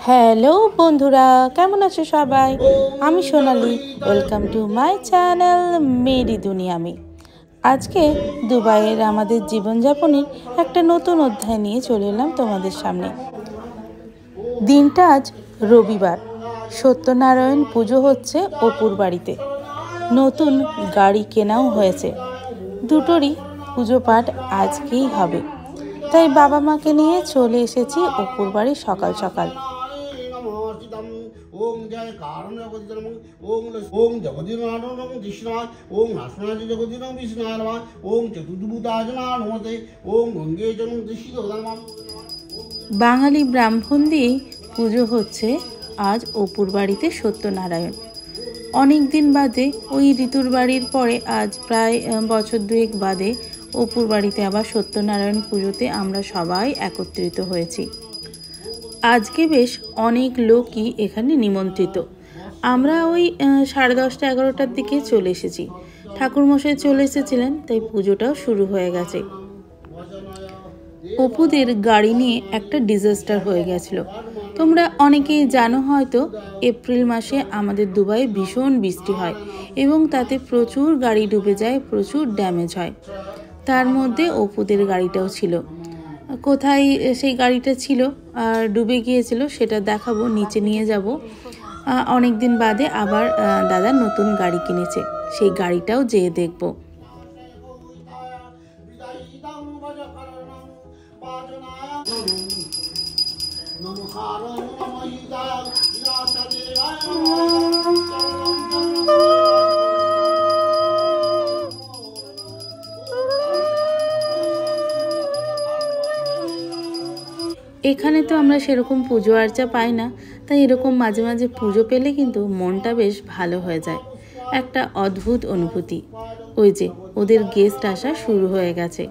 Hello বন্ধুরা, কেমন আছো সবাই? আমি Sonali, welcome to my channel মেরি দুনিয়ামি। আজকে দুবাইয়ের আমাদের জীবনযাপনের একটা নতুন অধ্যায় নিয়ে চলে এলাম তোমাদের সামনে। দিনটা আজ রবিবার, সত্যনারায়ণ পুজো হচ্ছে অপুর বাড়িতে। নতুন গাড়ি কেনাও হয়েছে, দুটোরই পুজো পাঠ আজকেই হবে। তাই বাবা মাকে নিয়ে চলে এসেছি অপুর বাড়ি সকাল সকাল। ওং জয় কারণ জগৎ ওং জগদীনারায়ণ কৃষ্ণায় ওং নাশনায় জগদীনারায়ণ বিষ্ণায় নমঃ ওং চতুর্ভুতায় নমস্তে ওং গঙ্গে জন দৃষ্টি ধর্মম। বাঙালি ব্রাহ্মণ দিয়েই পুজো হচ্ছে আজ অপুর বাড়িতে সত্যনারায়ণ। অনেক দিন বাদে ওই ঋতুর বাড়ির পরে আজ প্রায় বছর দুয়েক বাদে অপুর বাড়িতে আবার সত্যনারায়ণ পুজোতে আমরা সবাই একত্রিত হয়েছি। আজকে বেশ অনেক লোকই এখানে নিমন্ত্রিত। আমরা ওই 10:30 11টার দিকে চলে এসেছি। ঠাকুরমশাই চলে এসেছিলেন, তাই পুজোটাও শুরু হয়ে গেছে। অপুদের গাড়ি নিয়ে একটা ডিজাস্টার হয়ে গেছিল। তোমরা অনেকেই জানো হয়তো, এপ্রিল মাসে আমাদের দুবাইয়ে ভীষণ বৃষ্টি হয় এবং তাতে প্রচুর গাড়ি ডুবে যায়, প্রচুর ড্যামেজ হয়। তার মধ্যে অপুদের গাড়িটাও ছিল। কোথায় সেই গাড়িটা ছিল আর ডুবে গিয়েছিল সেটা দেখাবো, নিচে নিয়ে যাব। অনেক দিন বাদে আবার দাদা নতুন গাড়ি কিনেছে, সেই গাড়িটাও যেয়ে দেখব। এখানে তো আমরা সেরকম পুজো আর্চা পাই না, তাই এরকম মাঝে মাঝে পুজো পেলে কিন্তু মনটা বেশ ভালো হয়ে যায়। একটা অদ্ভুত অনুভূতি। ওই যে ওদের গেস্ট আসা শুরু হয়ে গেছে।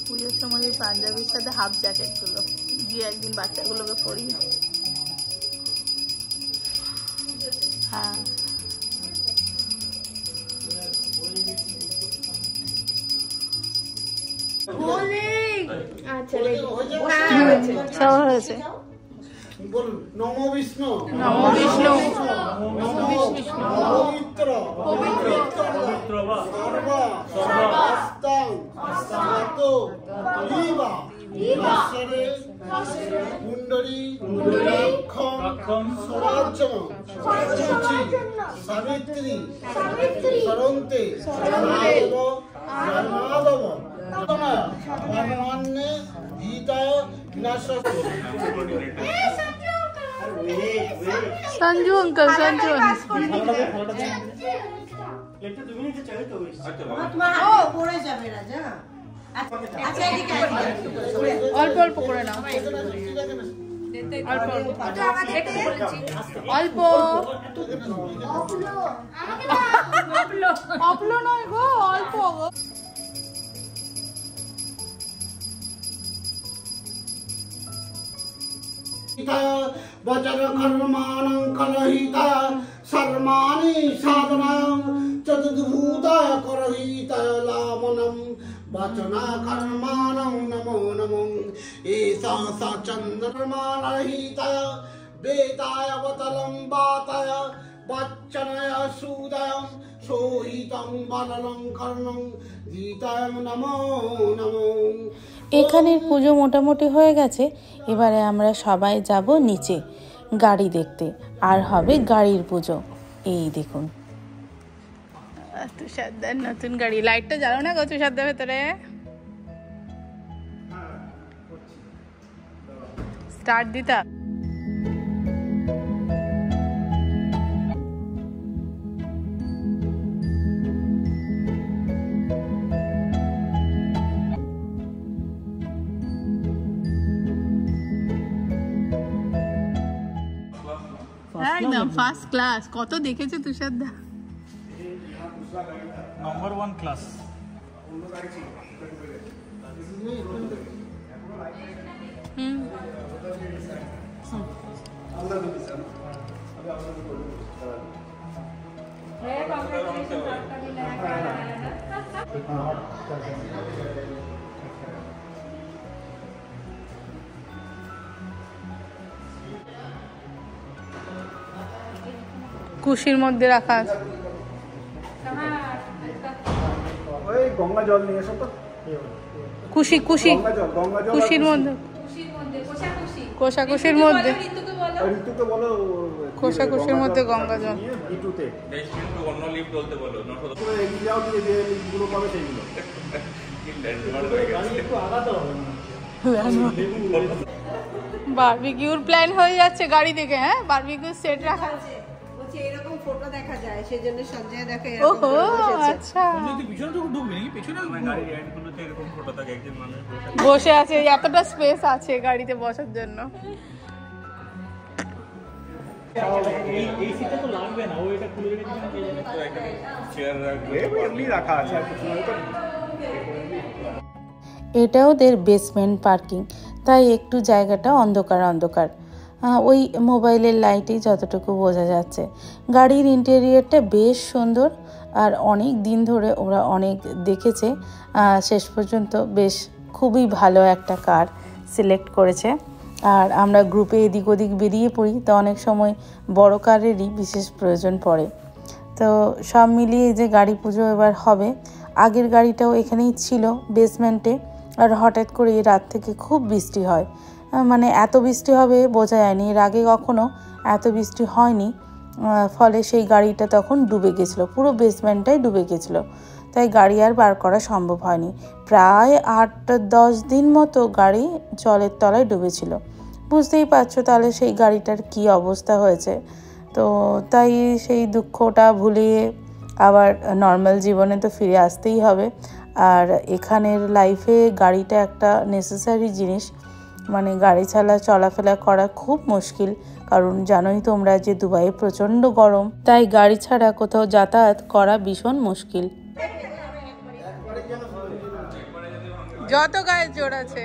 পুজোর সময় ওই পাঞ্জাবির সাথে হাফ জ্যাকেটগুলো গিয়ে একদিন বাচ্চাগুলোকে পরি। হ্যাঁ, সব হয়েছে। নমো বিষ্ণু নমো বিষ্ণু নমো বিষ্ণু পবিত্র পবিত্র সর্বাস্তাং সাতো বিবা বিশ্বরে কুণ্ডলী রক্ষম স্বরাজ্যম সচি সাবিত্রী সরন্তে মাধব ভগবান্নে গীতা বিনাশ। সঞ্জু अंकल, সঞ্জু অল্প অল্প করে নাও, অল্প অল্প অল্প নয় গো, অল্প গো। বচন কর্মাণং কলহিতা সর্মাণি সাধনাং চতুর্ভুতায় করহিতায় লামনম বচনা কর্মাণং নমো নমো এষা সা চন্দ্রমাণহিতায় বেদায় বতলম বাতায় বচ্চনায় সুদয়ম সোহিতং বললং কর্ণং গীতায় নমো নমো। এখানের পুজো মোটামুটি হয়ে গেছে। এবারে আমরা সবাই যাব নিচে গাড়ি দেখতে, আর হবে গাড়ির পুজো। এই দেখুন তুষারদার নতুন গাড়ি। লাইটটা জ্বালো না গো তুষারদার ভেতরে। স্টার্ট দিতা। একদম ফার্স্ট ক্লাস। কত দেখেছে তুষারদা? Number 1 class. কুশির মধ্যে রাখা আছে। ওই গঙ্গা জল নিয়ে এসো তো। কুশি কুশি কুশির মধ্যে, কোষাকুশির মধ্যে, ঋতুকে বলো কোষাকুশির মধ্যে গঙ্গা জল। ঋতুতে অন্য লিফট বলতে বলো এগিয়ে যাও, দিয়ে যে লিফটগুলো পাবে সেইগুলো একটু আলাদা হবে। বারবিকিউর প্ল্যান হয়ে যাচ্ছে গাড়ি থেকে। হ্যাঁ, বারবিকিউ সেট রাখা আছে। এরকম ফটো দেখা যায়, সেজন্য সঞ্জয় দেখে ওহো, আচ্ছা, বসে আছে, এতটা স্পেস আছে গাড়িতে বসার জন্য। এটা ওদের বেসমেন্ট পার্কিং, তাই একটু জায়গাটা অন্ধকার অন্ধকার। ওই মোবাইলের লাইটেই যতটুকু বোঝা যাচ্ছে। গাড়ির ইন্টেরিয়রটা বেশ সুন্দর, আর অনেক দিন ধরে ওরা অনেক দেখেছে, শেষ পর্যন্ত বেশ খুবই ভালো একটা কার সিলেক্ট করেছে। আর আমরা গ্রুপে এদিক ওদিক বেরিয়ে পড়ি, তো অনেক সময় বড় কারেরই বিশেষ প্রয়োজন পড়ে। তো সব মিলিয়ে যে গাড়ি পুজো এবার হবে, আগের গাড়িটাও এখানেই ছিল বেসমেন্টে, আর হঠাৎ করে রাত থেকে খুব বৃষ্টি হয়। মানে এত বৃষ্টি হবে বোঝা যায়নি, এর আগে কখনো এত বৃষ্টি হয়নি। ফলে সেই গাড়িটা তখন ডুবে গেছিলো, পুরো বেসমেন্টটাই ডুবে গেছিলো, তাই গাড়ি আর বার করা সম্ভব হয়নি। প্রায় 8-10 দিন মতো গাড়ি জলের তলায় ডুবেছিল। বুঝতেই পারছো তাহলে সেই গাড়িটার কি অবস্থা হয়েছে। তো তাই সেই দুঃখটা ভুলিয়ে আবার নর্মাল জীবনে তো ফিরে আসতেই হবে। আর এখানের লাইফে গাড়িটা একটা নেসেসারি জিনিস, মানে গাড়ি ছাড়া চলাফেরা করা খুব মুশকিল, কারণ জানোই তোমরা যে দুবাইয়ে প্রচণ্ড গরম, তাই গাড়ি ছাড়া কোথাও যাতায়াত করা ভীষণ মুশকিল। যত গায়ে জোর আছে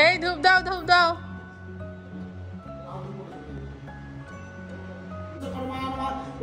এই ধূপ দাও, ধূপ দাও।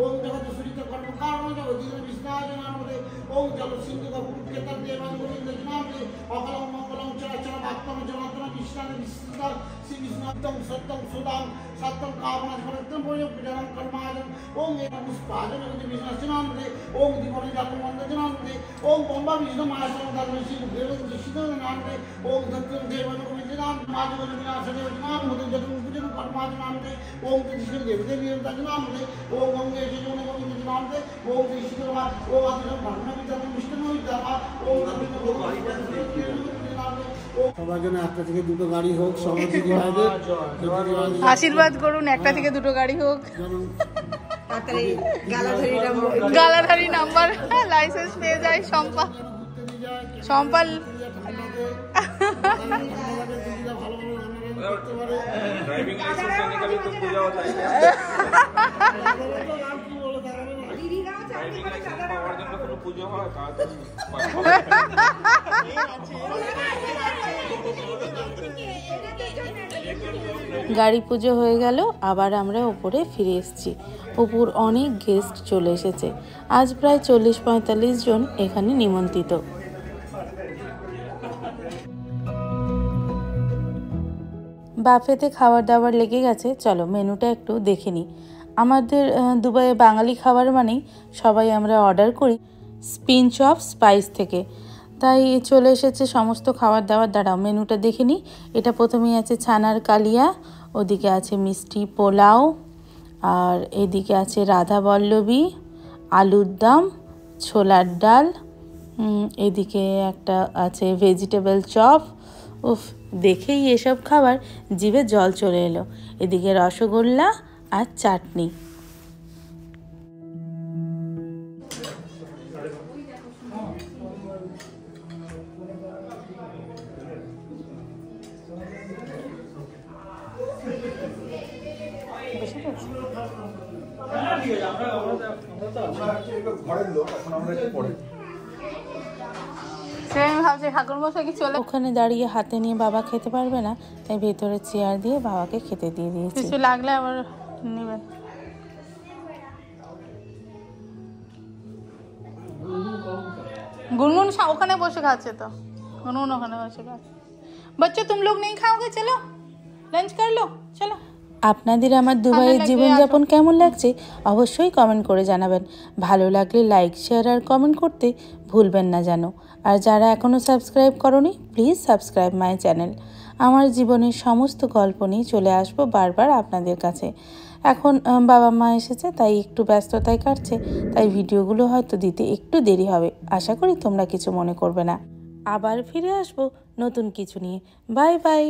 ওম জগৎ সুরিত কর্ম কারণ জগৎ বিষ্ণায় নামে ওম জল সিন্ধু কুরুক্ষেত্র দেবান গোবিন্দ নামে অকলম মঙ্গলম চরাচর আত্মন জনাতন বিষ্ণায় বিষ্ণুত শ্রী বিষ্ণুতম সত্যম সুদাম সত্যম কামনা সত্যম প্রয়োগ বিধান কর্মাজন ওম এক পুষ্পাজন জগৎ বিষ্ণায় নামে ওম জীবনে জাত মন্দ নামে ওম বম্বা বিষ্ণু মায়াসম ধর্ম শ্রী দেব বিষ্ণু নামে ওম সত্যম দেবান গোবিন্দ নাম মাধব বিনাশ দেব নাম হতে জগৎ পূজন কর্মাজন নামে ওম কৃষ্ণ দেব দেবী নামে ওম গঙ্গে জীবনে গোবিন্দ নামে ওম কৃষ্ণ ওম আদিন ব্রহ্ম বিদ্যা বিষ্ণু বিদ্যা ওম গোবিন্দ সবার জন্য একটা থেকে দুটো গাড়ি হোক, সবার দিদি ভাইদের আশীর্বাদ করুন, একটা থেকে দুটো গাড়ি হোক। গালাধারী নাম্বার লাইসেন্স পেয়ে যায় সম্পা। সম্পা ড্রাইভিং লাইসেন্স এনে কবি তো পূজা होता है ড্রাইভিং লাইসেন্স পাওয়ার জন্য কোনো পূজা হয় তা গাড়ি পুজো হয়ে গেল, আবার আমরা উপরে ফিরে এসেছি। উপর অনেক গেস্ট চলে এসেছে, আজ প্রায় 40-45 জন এখানে নিমন্ত্রিত। বাফেতে খাবার দাবার লেগে গেছে, চলো মেনুটা একটু দেখে নিই। আমাদের দুবাইয়ে বাঙালি খাবার মানেই সবাই আমরা অর্ডার করি স্পিঞ্চ অফ স্পাইস থেকে, তাই চলে এসেছে সমস্ত খাবার দাবার। দাঁড়াও মেনুটা দেখে নিই। এটা প্রথমেই আছে ছানার কালিয়া, ওদিকে আছে মিষ্টি পোলাও, আর এদিকে আছে রাধা বল্লভী, আলুর দম, ছোলার ডাল, এদিকে একটা আছে ভেজিটেবল চপ। উফ, দেখেই এসব খাবার জিভে জল চলে এলো। এদিকে রসগোল্লা আর চাটনি। ঘরের লোক, এখন আমরা একটু পরে ওখানে দাঁড়িয়ে হাতে নিয়ে বাবা খেতে পারবে না, তাই ভেতরে চেয়ার দিয়ে বাবাকে খেতে দিয়ে দিয়েছি। কিছু লাগলে আবার নেবেন। गुनगुन ওখানে বসে খাচ্ছে তো, गुनगुन ওখানে বসে খাচ্ছে। बच्चों तुम लोग नहीं खाओगे? चलो लंच कर लो, चलो। আপনাদের আমার দুবাইয়ের জীবনযাপন কেমন লাগছে অবশ্যই কমেন্ট করে জানাবেন। ভালো লাগলে লাইক, শেয়ার আর কমেন্ট করতে ভুলবেন না যেন। আর যারা এখনও সাবস্ক্রাইব করনি, প্লিজ সাবস্ক্রাইব মাই চ্যানেল। আমার জীবনের সমস্ত গল্প নিয়ে চলে আসবো বারবার আপনাদের কাছে। এখন বাবা মা এসেছে, তাই একটু ব্যস্ততায় কাটছে, তাই ভিডিওগুলো হয়তো দিতে একটু দেরি হবে। আশা করি তোমরা কিছু মনে করবে না। আবার ফিরে আসবো নতুন কিছু নিয়ে। Bye bye.